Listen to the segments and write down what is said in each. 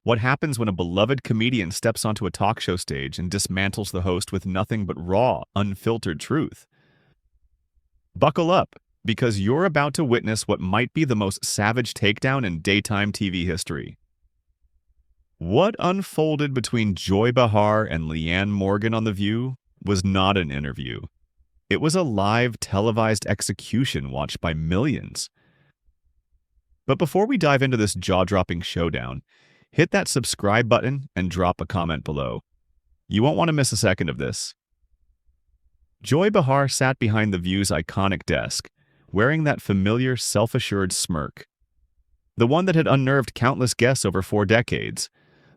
What happens when a beloved comedian steps onto a talk show stage and dismantles the host with nothing but raw, unfiltered truth? Buckle up, because you're about to witness what might be the most savage takedown in daytime TV history. What unfolded between Joy Behar and Leanne Morgan on The View was not an interview. It was a live, televised execution watched by millions. But before we dive into this jaw-dropping showdown, hit that subscribe button and drop a comment below. You won't want to miss a second of this. Joy Behar sat behind The View's iconic desk, wearing that familiar, self-assured smirk. The one that had unnerved countless guests over 4 decades.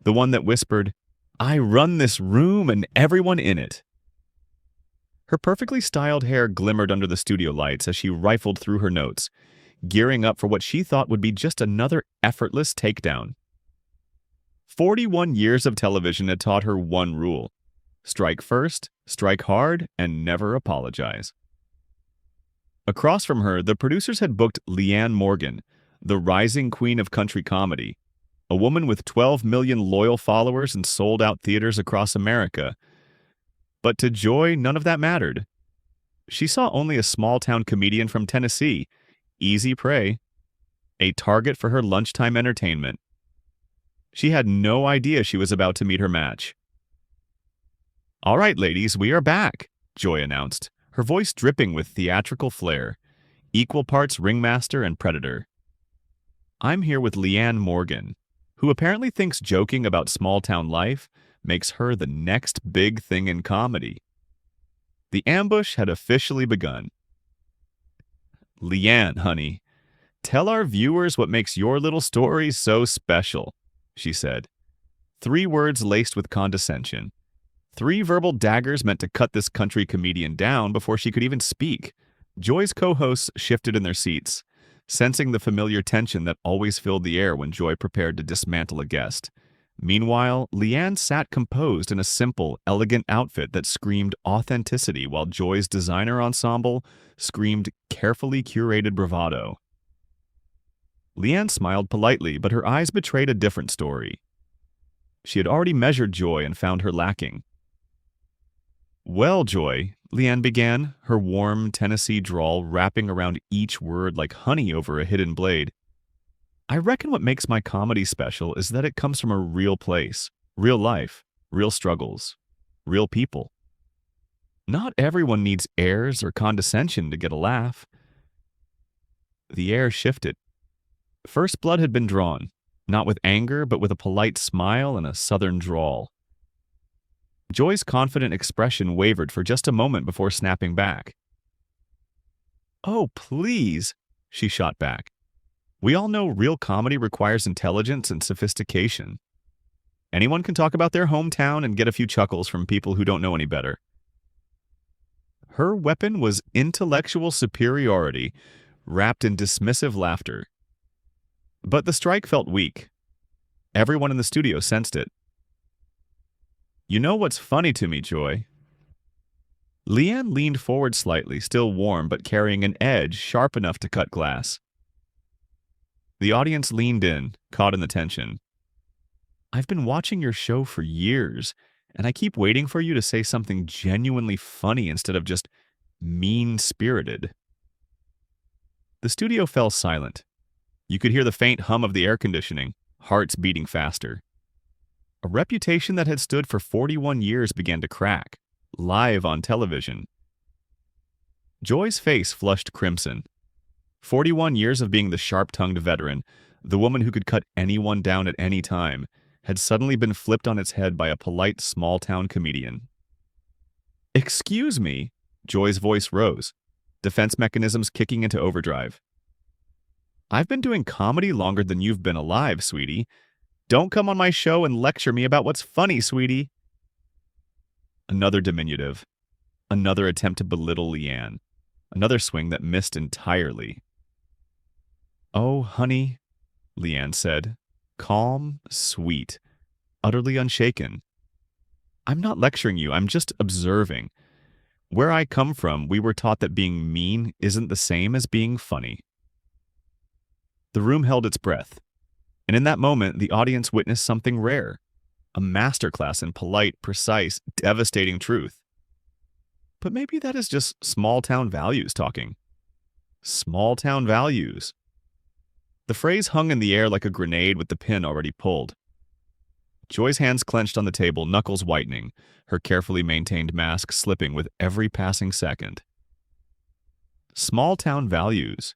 The one that whispered, "I run this room and everyone in it." Her perfectly styled hair glimmered under the studio lights as she rifled through her notes, gearing up for what she thought would be just another effortless takedown. 41 years of television had taught her one rule: strike first, strike hard, and never apologize. Across from her, the producers had booked Leanne Morgan, the rising queen of country comedy, a woman with 12 million loyal followers and sold-out theaters across America. But to Joy, none of that mattered. She saw only a small-town comedian from Tennessee, easy prey, a target for her lunchtime entertainment. She had no idea she was about to meet her match. "All right, ladies, we are back," Joy announced, her voice dripping with theatrical flair, equal parts ringmaster and predator. "I'm here with Leanne Morgan, who apparently thinks joking about small-town life makes her the next big thing in comedy." The ambush had officially begun. "Leanne, honey, tell our viewers what makes your little story so special," she said. 3 words laced with condescension. 3 verbal daggers meant to cut this country comedian down before she could even speak. Joy's co-hosts shifted in their seats, sensing the familiar tension that always filled the air when Joy prepared to dismantle a guest. Meanwhile, Leanne sat composed in a simple, elegant outfit that screamed authenticity, while Joy's designer ensemble screamed carefully curated bravado. Leanne smiled politely, but her eyes betrayed a different story. She had already measured Joy and found her lacking. "Well, Joy," Leanne began, her warm Tennessee drawl wrapping around each word like honey over a hidden blade, "I reckon what makes my comedy special is that it comes from a real place, real life, real struggles, real people. Not everyone needs airs or condescension to get a laugh." The air shifted. First blood had been drawn, not with anger, but with a polite smile and a southern drawl. Joy's confident expression wavered for just a moment before snapping back. "Oh, please," she shot back. "We all know real comedy requires intelligence and sophistication. Anyone can talk about their hometown and get a few chuckles from people who don't know any better." Her weapon was intellectual superiority, wrapped in dismissive laughter. But the strike felt weak. Everyone in the studio sensed it. "You know what's funny to me, Joy?" Leanne leaned forward slightly, still warm but carrying an edge sharp enough to cut glass. The audience leaned in, caught in the tension. "I've been watching your show for years, and I keep waiting for you to say something genuinely funny instead of just mean-spirited." The studio fell silent. You could hear the faint hum of the air conditioning, hearts beating faster. A reputation that had stood for 41 years began to crack, live on television. Joy's face flushed crimson. 41 years of being the sharp-tongued veteran, the woman who could cut anyone down at any time, had suddenly been flipped on its head by a polite small-town comedian. "Excuse me," Joy's voice rose, defense mechanisms kicking into overdrive. "I've been doing comedy longer than you've been alive, sweetie. Don't come on my show and lecture me about what's funny, sweetie." Another diminutive. Another attempt to belittle Leanne. Another swing that missed entirely. "Oh, honey," Leanne said, calm, sweet, utterly unshaken. "I'm not lecturing you, I'm just observing. Where I come from, we were taught that being mean isn't the same as being funny." The room held its breath. And in that moment, the audience witnessed something rare, a masterclass in polite, precise, devastating truth. But maybe that is just small-town values talking. Small-town values. The phrase hung in the air like a grenade with the pin already pulled. Joy's hands clenched on the table, knuckles whitening, her carefully maintained mask slipping with every passing second. Small-town values.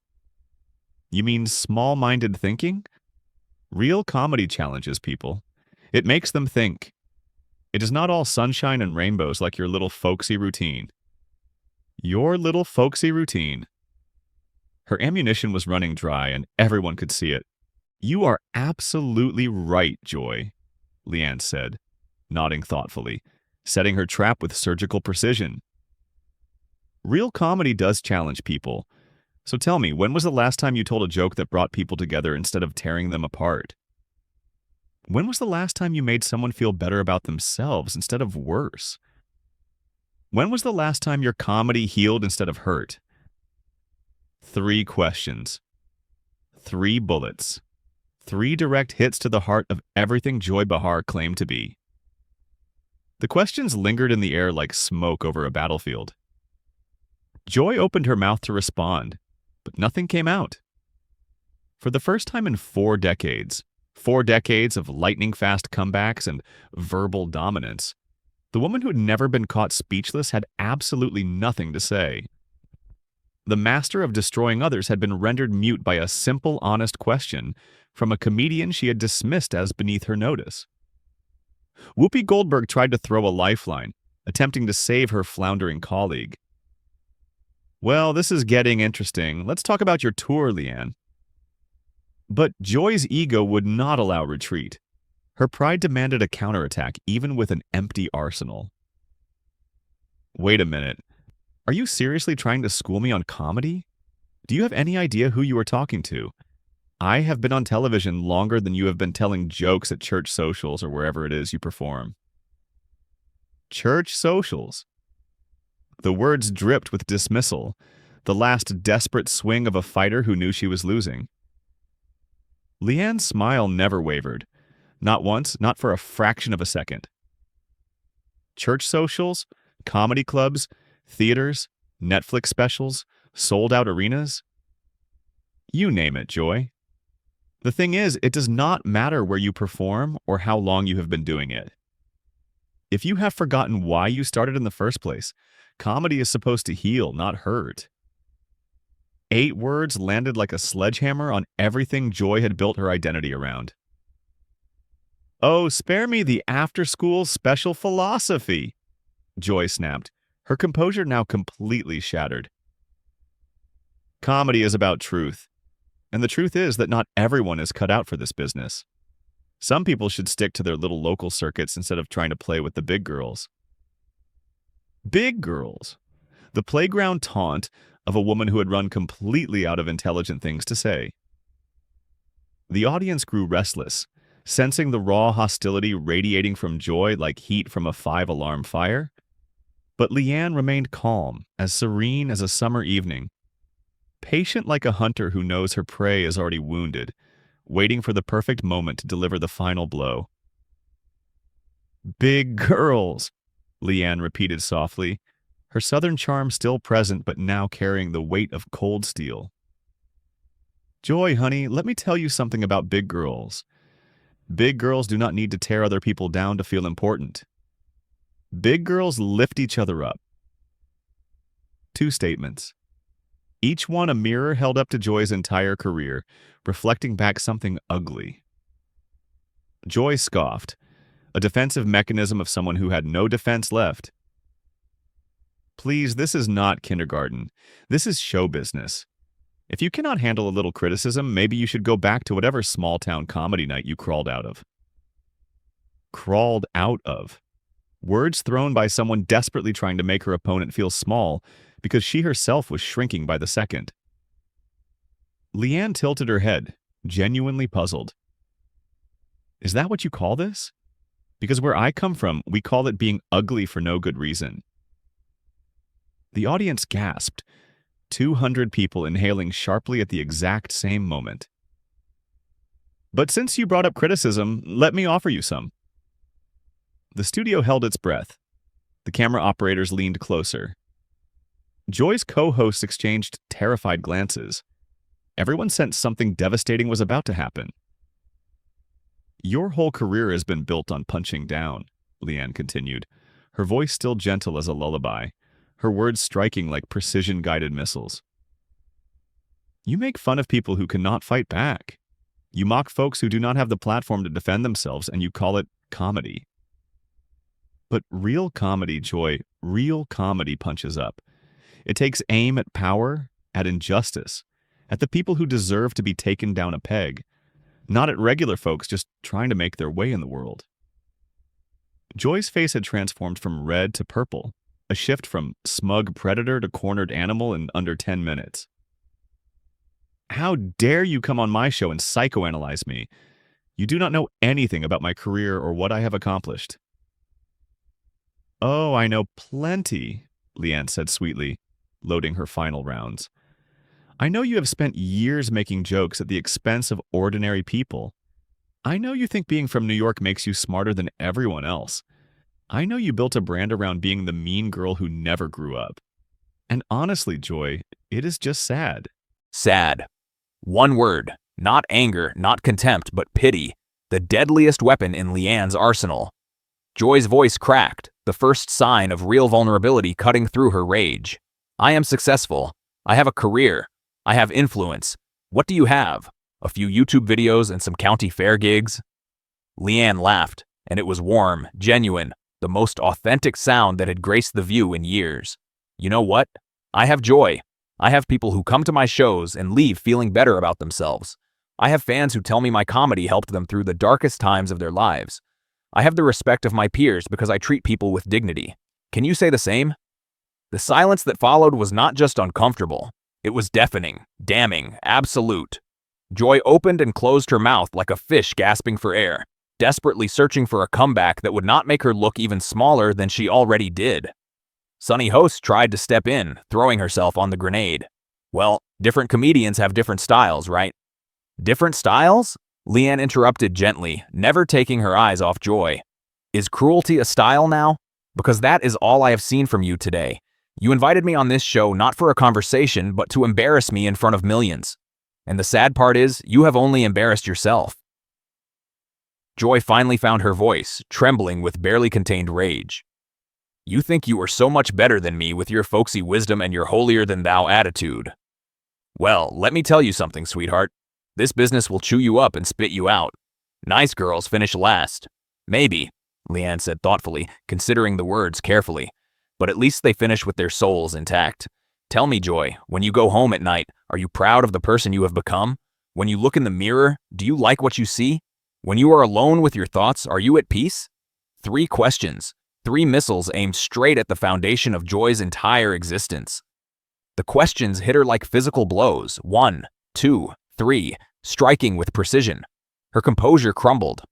You mean small-minded thinking? Real comedy challenges people. It makes them think. It is not all sunshine and rainbows like your little folksy routine. Your little folksy routine. Her ammunition was running dry, and everyone could see it. You are absolutely right, Joy, Leanne said, nodding thoughtfully, setting her trap with surgical precision. Real comedy does challenge people. So tell me, when was the last time you told a joke that brought people together instead of tearing them apart? When was the last time you made someone feel better about themselves instead of worse? When was the last time your comedy healed instead of hurt? 3 questions. 3 bullets. 3 direct hits to the heart of everything Joy Behar claimed to be. The questions lingered in the air like smoke over a battlefield. Joy opened her mouth to respond, but nothing came out. For the first time in 4 decades, 4 decades of lightning-fast comebacks and verbal dominance, the woman who had never been caught speechless had absolutely nothing to say. The master of destroying others had been rendered mute by a simple, honest question from a comedian she had dismissed as beneath her notice. Whoopi Goldberg tried to throw a lifeline, attempting to save her floundering colleague. Well, this is getting interesting. Let's talk about your tour, Leanne. But Joy's ego would not allow retreat. Her pride demanded a counterattack, even with an empty arsenal. Wait a minute. Are you seriously trying to school me on comedy? Do you have any idea who you are talking to? I have been on television longer than you have been telling jokes at church socials or wherever it is you perform. Church socials. The words dripped with dismissal, the last desperate swing of a fighter who knew she was losing. Leanne's smile never wavered. Not once, not for a fraction of a second. Church socials, comedy clubs, theaters, Netflix specials, sold-out arenas. You name it, Joy. The thing is, it does not matter where you perform or how long you have been doing it. If you have forgotten why you started in the first place, comedy is supposed to heal, not hurt. 8 words landed like a sledgehammer on everything Joy had built her identity around. Oh, spare me the after-school special philosophy, Joy snapped, her composure now completely shattered. Comedy is about truth, and the truth is that not everyone is cut out for this business. Some people should stick to their little local circuits instead of trying to play with the big girls. Big girls. The playground taunt of a woman who had run completely out of intelligent things to say. The audience grew restless, sensing the raw hostility radiating from Joy like heat from a 5-alarm fire. But Leanne remained calm, as serene as a summer evening, patient like a hunter who knows her prey is already wounded, waiting for the perfect moment to deliver the final blow. Big girls, Leanne repeated softly, her southern charm still present but now carrying the weight of cold steel. Joy, honey, let me tell you something about big girls. Big girls do not need to tear other people down to feel important. Big girls lift each other up. 2 statements. Each one a mirror held up to Joy's entire career, reflecting back something ugly. Joy scoffed, a defensive mechanism of someone who had no defense left. Please, this is not kindergarten. This is show business. If you cannot handle a little criticism, maybe you should go back to whatever small-town comedy night you crawled out of. Crawled out of. Words thrown by someone desperately trying to make her opponent feel small because she herself was shrinking by the second. Leanne tilted her head, genuinely puzzled. Is that what you call this? Because where I come from, we call it being ugly for no good reason. The audience gasped, 200 people inhaling sharply at the exact same moment. But since you brought up criticism, let me offer you some. The studio held its breath. The camera operators leaned closer. Joy's co-hosts exchanged terrified glances. Everyone sensed something devastating was about to happen. Your whole career has been built on punching down, Leanne continued, her voice still gentle as a lullaby, her words striking like precision-guided missiles. You make fun of people who cannot fight back. You mock folks who do not have the platform to defend themselves, and you call it comedy. But real comedy, Joy, real comedy punches up. It takes aim at power, at injustice, at the people who deserve to be taken down a peg, not at regular folks just trying to make their way in the world. Joy's face had transformed from red to purple, a shift from smug predator to cornered animal in under 10 minutes. How dare you come on my show and psychoanalyze me? You do not know anything about my career or what I have accomplished. Oh, I know plenty, Leanne said sweetly, loading her final rounds. I know you have spent years making jokes at the expense of ordinary people. I know you think being from New York makes you smarter than everyone else. I know you built a brand around being the mean girl who never grew up. And honestly, Joy, it is just sad. Sad. One word. Not anger, not contempt, but pity. The deadliest weapon in Leanne's arsenal. Joy's voice cracked, the first sign of real vulnerability cutting through her rage. I am successful. I have a career. I have influence. What do you have? A few YouTube videos and some county fair gigs? Leanne laughed, and it was warm, genuine, the most authentic sound that had graced The View in years. You know what? I have joy. I have people who come to my shows and leave feeling better about themselves. I have fans who tell me my comedy helped them through the darkest times of their lives. I have the respect of my peers because I treat people with dignity. Can you say the same? The silence that followed was not just uncomfortable. It was deafening, damning, absolute. Joy opened and closed her mouth like a fish gasping for air, desperately searching for a comeback that would not make her look even smaller than she already did. Sunny Host tried to step in, throwing herself on the grenade. Well, different comedians have different styles, right? Different styles? Leanne interrupted gently, never taking her eyes off Joy. Is cruelty a style now? Because that is all I have seen from you today. You invited me on this show not for a conversation, but to embarrass me in front of millions. And the sad part is, you have only embarrassed yourself. Joy finally found her voice, trembling with barely contained rage. You think you are so much better than me with your folksy wisdom and your holier-than-thou attitude. Well, let me tell you something, sweetheart. This business will chew you up and spit you out. Nice girls finish last. Maybe, Leanne said thoughtfully, considering the words carefully. But at least they finish with their souls intact. Tell me, Joy, when you go home at night, are you proud of the person you have become? When you look in the mirror, do you like what you see? When you are alone with your thoughts, are you at peace? 3 questions, 3 missiles aimed straight at the foundation of Joy's entire existence. The questions hit her like physical blows, 1, 2, 3, striking with precision. Her composure crumbled.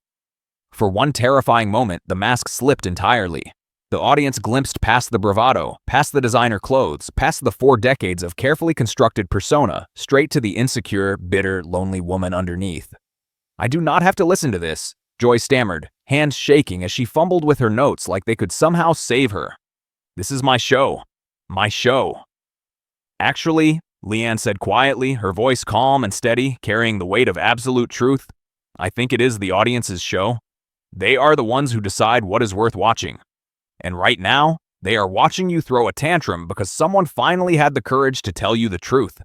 For one terrifying moment, the mask slipped entirely. The audience glimpsed past the bravado, past the designer clothes, past the 4 decades of carefully constructed persona, straight to the insecure, bitter, lonely woman underneath. I do not have to listen to this, Joy stammered, hands shaking as she fumbled with her notes like they could somehow save her. This is my show. My show. Actually, Leanne said quietly, her voice calm and steady, carrying the weight of absolute truth, I think it is the audience's show. They are the ones who decide what is worth watching. And right now, they are watching you throw a tantrum because someone finally had the courage to tell you the truth.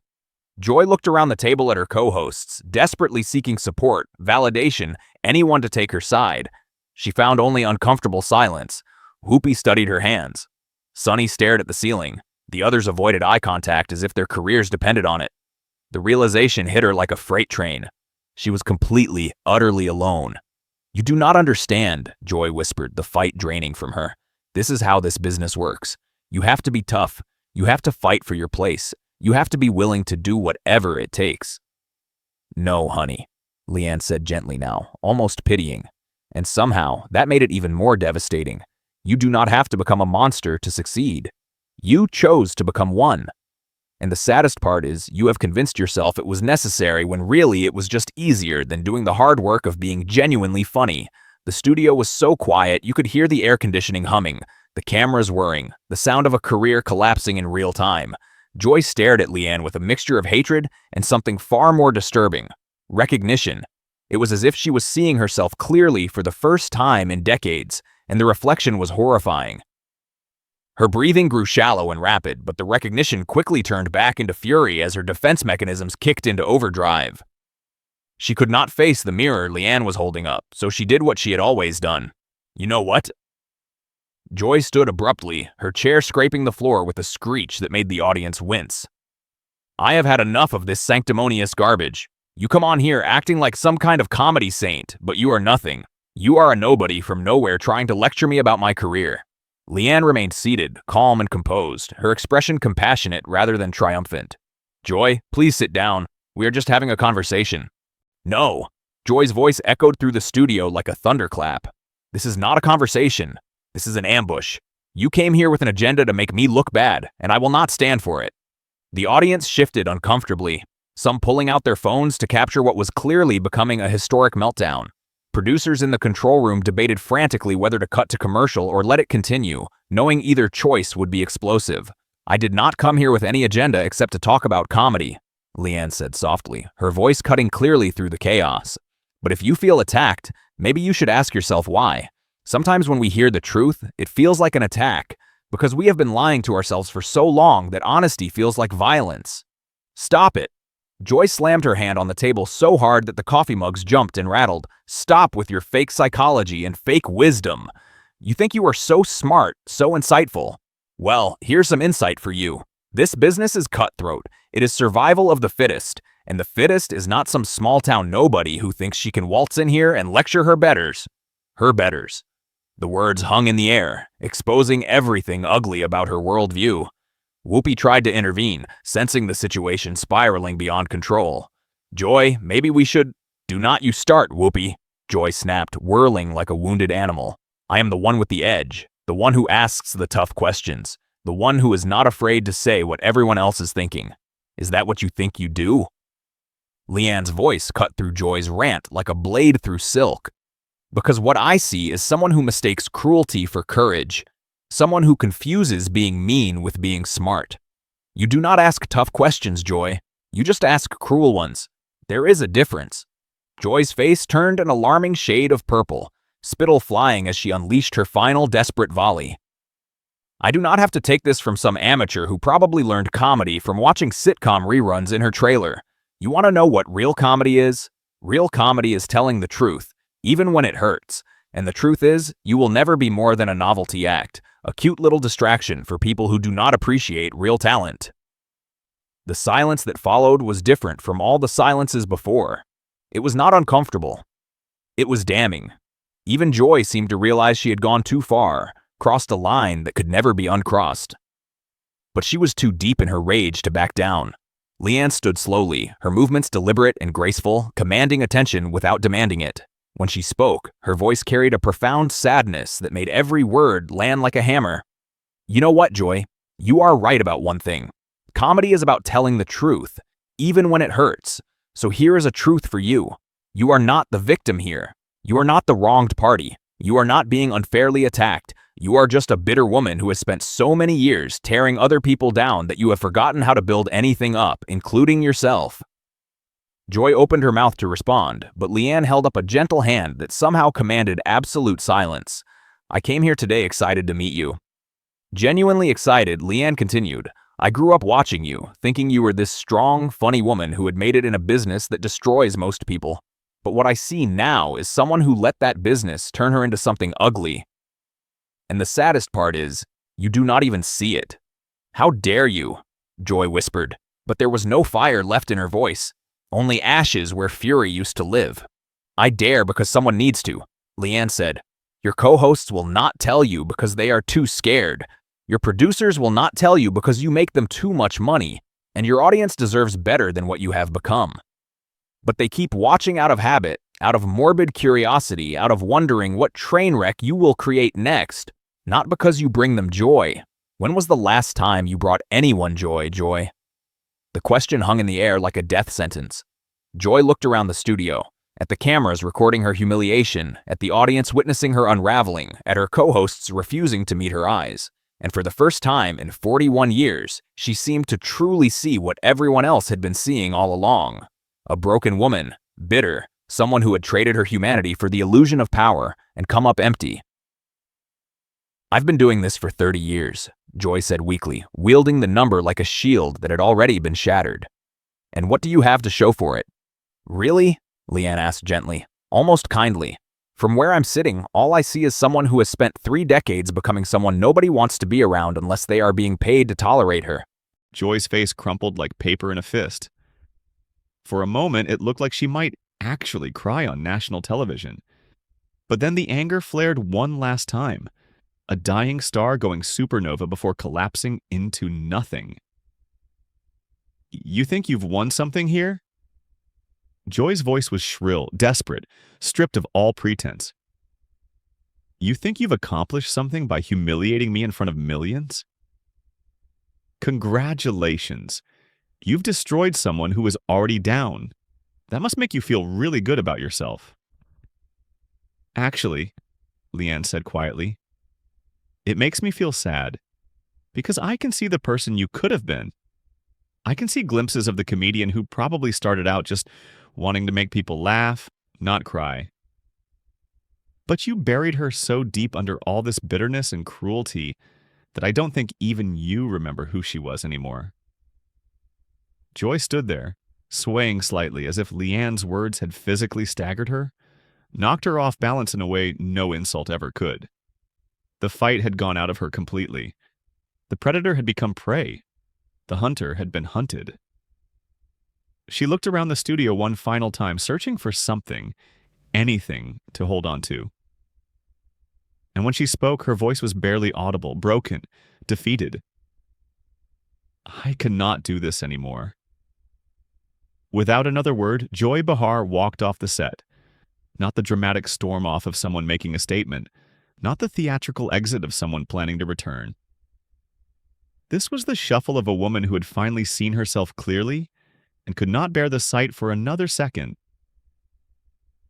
Joy looked around the table at her co-hosts, desperately seeking support, validation, anyone to take her side. She found only uncomfortable silence. Whoopi studied her hands. Sunny stared at the ceiling. The others avoided eye contact as if their careers depended on it. The realization hit her like a freight train. She was completely, utterly alone. You do not understand, Joy whispered, the fight draining from her. This is how this business works. You have to be tough. You have to fight for your place. You have to be willing to do whatever it takes. No, honey, Leanne said gently now, almost pitying. And somehow, that made it even more devastating. You do not have to become a monster to succeed. You chose to become one. And the saddest part is, you have convinced yourself it was necessary when really it was just easier than doing the hard work of being genuinely funny. The studio was so quiet you could hear the air conditioning humming, the cameras whirring, the sound of a career collapsing in real time. Joy stared at Leanne with a mixture of hatred and something far more disturbing: recognition. It was as if she was seeing herself clearly for the first time in decades, and the reflection was horrifying. Her breathing grew shallow and rapid, but the recognition quickly turned back into fury as her defense mechanisms kicked into overdrive. She could not face the mirror Leanne was holding up, so she did what she had always done. "You know what?" Joy stood abruptly, her chair scraping the floor with a screech that made the audience wince. "I have had enough of this sanctimonious garbage. You come on here acting like some kind of comedy saint, but you are nothing. You are a nobody from nowhere trying to lecture me about my career." Leanne remained seated, calm and composed, her expression compassionate rather than triumphant. "Joy, please sit down. We are just having a conversation." "No." Joy's voice echoed through the studio like a thunderclap. "This is not a conversation. This is an ambush. You came here with an agenda to make me look bad, and I will not stand for it." The audience shifted uncomfortably, some pulling out their phones to capture what was clearly becoming a historic meltdown. Producers in the control room debated frantically whether to cut to commercial or let it continue, knowing either choice would be explosive. "I did not come here with any agenda except to talk about comedy," Leanne said softly, her voice cutting clearly through the chaos. "But if you feel attacked, maybe you should ask yourself why. Sometimes when we hear the truth, it feels like an attack, because we have been lying to ourselves for so long that honesty feels like violence." "Stop it." Joy slammed her hand on the table so hard that the coffee mugs jumped and rattled. "Stop with your fake psychology and fake wisdom. You think you are so smart, so insightful. Well, here's some insight for you. This business is cutthroat. It is survival of the fittest, and the fittest is not some small-town nobody who thinks she can waltz in here and lecture her betters." Her betters. The words hung in the air, exposing everything ugly about her worldview. Whoopi tried to intervene, sensing the situation spiraling beyond control. "Joy, maybe we should—" "Do not you start, Whoopi," Joy snapped, whirling like a wounded animal. "I am the one with the edge, the one who asks the tough questions, the one who is not afraid to say what everyone else is thinking. Is that what you think you do?" Leanne's voice cut through Joy's rant like a blade through silk. "Because what I see is someone who mistakes cruelty for courage. Someone who confuses being mean with being smart. You do not ask tough questions, Joy. You just ask cruel ones. There is a difference." Joy's face turned an alarming shade of purple, spittle flying as she unleashed her final desperate volley. "I do not have to take this from some amateur who probably learned comedy from watching sitcom reruns in her trailer. You want to know what real comedy is? Real comedy is telling the truth, even when it hurts. And the truth is, you will never be more than a novelty act, a cute little distraction for people who do not appreciate real talent." The silence that followed was different from all the silences before. It was not uncomfortable. It was damning. Even Joy seemed to realize she had gone too far, crossed a line that could never be uncrossed. But she was too deep in her rage to back down. Leanne stood slowly, her movements deliberate and graceful, commanding attention without demanding it. When she spoke, her voice carried a profound sadness that made every word land like a hammer. "You know what, Joy? You are right about one thing. Comedy is about telling the truth, even when it hurts. So here is a truth for you. You are not the victim here. You are not the wronged party. You are not being unfairly attacked. You are just a bitter woman who has spent so many years tearing other people down that you have forgotten how to build anything up, including yourself." Joy opened her mouth to respond, but Leanne held up a gentle hand that somehow commanded absolute silence. "I came here today excited to meet you." Genuinely excited, Leanne continued, "I grew up watching you, thinking you were this strong, funny woman who had made it in a business that destroys most people. But what I see now is someone who let that business turn her into something ugly. And the saddest part is, you do not even see it." "How dare you?" Joy whispered, but there was no fire left in her voice. Only ashes where fury used to live. "I dare because someone needs to," Leanne said. "Your co-hosts will not tell you because they are too scared. Your producers will not tell you because you make them too much money, and your audience deserves better than what you have become. But they keep watching out of habit, out of morbid curiosity, out of wondering what train wreck you will create next, not because you bring them joy. When was the last time you brought anyone joy, Joy?" The question hung in the air like a death sentence. Joy looked around the studio, at the cameras recording her humiliation, at the audience witnessing her unraveling, at her co-hosts refusing to meet her eyes. And for the first time in 41 years, she seemed to truly see what everyone else had been seeing all along. A broken woman, bitter, someone who had traded her humanity for the illusion of power and come up empty. "I've been doing this for 30 years, Joy said weakly, wielding the number like a shield that had already been shattered. "And what do you have to show for it?" "Really?" Leanne asked gently, almost kindly. "From where I'm sitting, all I see is someone who has spent 3 decades becoming someone nobody wants to be around unless they are being paid to tolerate her." Joy's face crumpled like paper in a fist. For a moment, it looked like she might actually cry on national television. But then the anger flared one last time, a dying star going supernova before collapsing into nothing. "You think you've won something here?" Joy's voice was shrill, desperate, stripped of all pretense. "You think you've accomplished something by humiliating me in front of millions? Congratulations. You've destroyed someone who was already down. That must make you feel really good about yourself." "Actually," Leanne said quietly, "it makes me feel sad, because I can see the person you could have been. I can see glimpses of the comedian who probably started out just wanting to make people laugh, not cry. But you buried her so deep under all this bitterness and cruelty that I don't think even you remember who she was anymore." Joy stood there, swaying slightly as if Leanne's words had physically staggered her, knocked her off balance in a way no insult ever could. The fight had gone out of her completely. The predator had become prey. The hunter had been hunted. She looked around the studio one final time, searching for something, anything to hold on to. And when she spoke, her voice was barely audible, broken, defeated. "I cannot do this anymore." Without another word, Joy Behar walked off the set. Not the dramatic storm off of someone making a statement, not the theatrical exit of someone planning to return. This was the shuffle of a woman who had finally seen herself clearly and could not bear the sight for another second.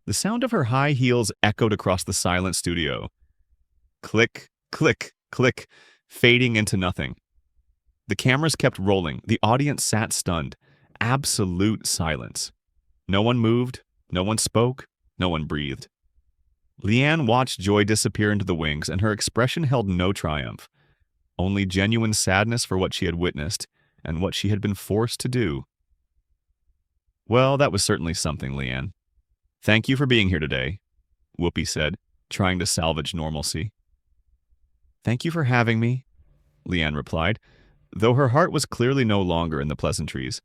The sound of her high heels echoed across the silent studio. Click, click, click, fading into nothing. The cameras kept rolling. The audience sat stunned. Absolute silence. No one moved, no one spoke, no one breathed. Leanne watched Joy disappear into the wings, and her expression held no triumph, only genuine sadness for what she had witnessed and what she had been forced to do. "Well, that was certainly something, Leanne. Thank you for being here today," Whoopi said, trying to salvage normalcy. "Thank you for having me," Leanne replied, though her heart was clearly no longer in the pleasantries.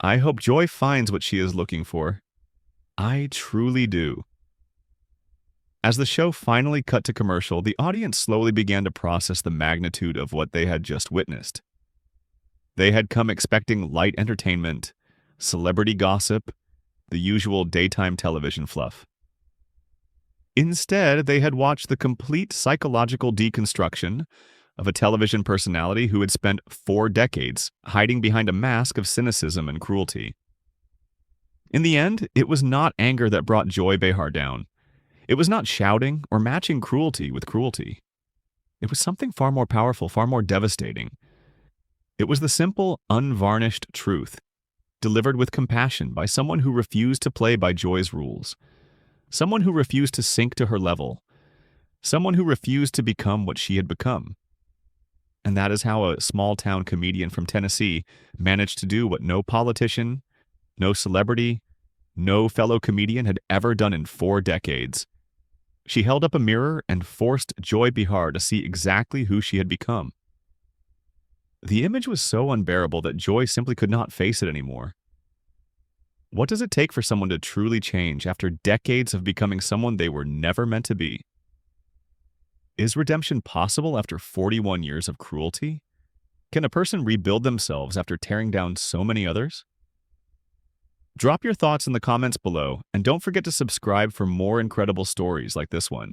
"I hope Joy finds what she is looking for. I truly do." As the show finally cut to commercial, the audience slowly began to process the magnitude of what they had just witnessed. They had come expecting light entertainment, celebrity gossip, the usual daytime television fluff. Instead, they had watched the complete psychological deconstruction of a television personality who had spent 4 decades hiding behind a mask of cynicism and cruelty. In the end, it was not anger that brought Joy Behar down. It was not shouting or matching cruelty with cruelty. It was something far more powerful, far more devastating. It was the simple, unvarnished truth, delivered with compassion by someone who refused to play by Joy's rules, someone who refused to sink to her level, someone who refused to become what she had become. And that is how a small-town comedian from Tennessee managed to do what no politician, no celebrity, no fellow comedian had ever done in 4 decades. She held up a mirror and forced Joy Behar to see exactly who she had become. The image was so unbearable that Joy simply could not face it anymore. What does it take for someone to truly change after decades of becoming someone they were never meant to be? Is redemption possible after 41 years of cruelty? Can a person rebuild themselves after tearing down so many others? Drop your thoughts in the comments below, and don't forget to subscribe for more incredible stories like this one.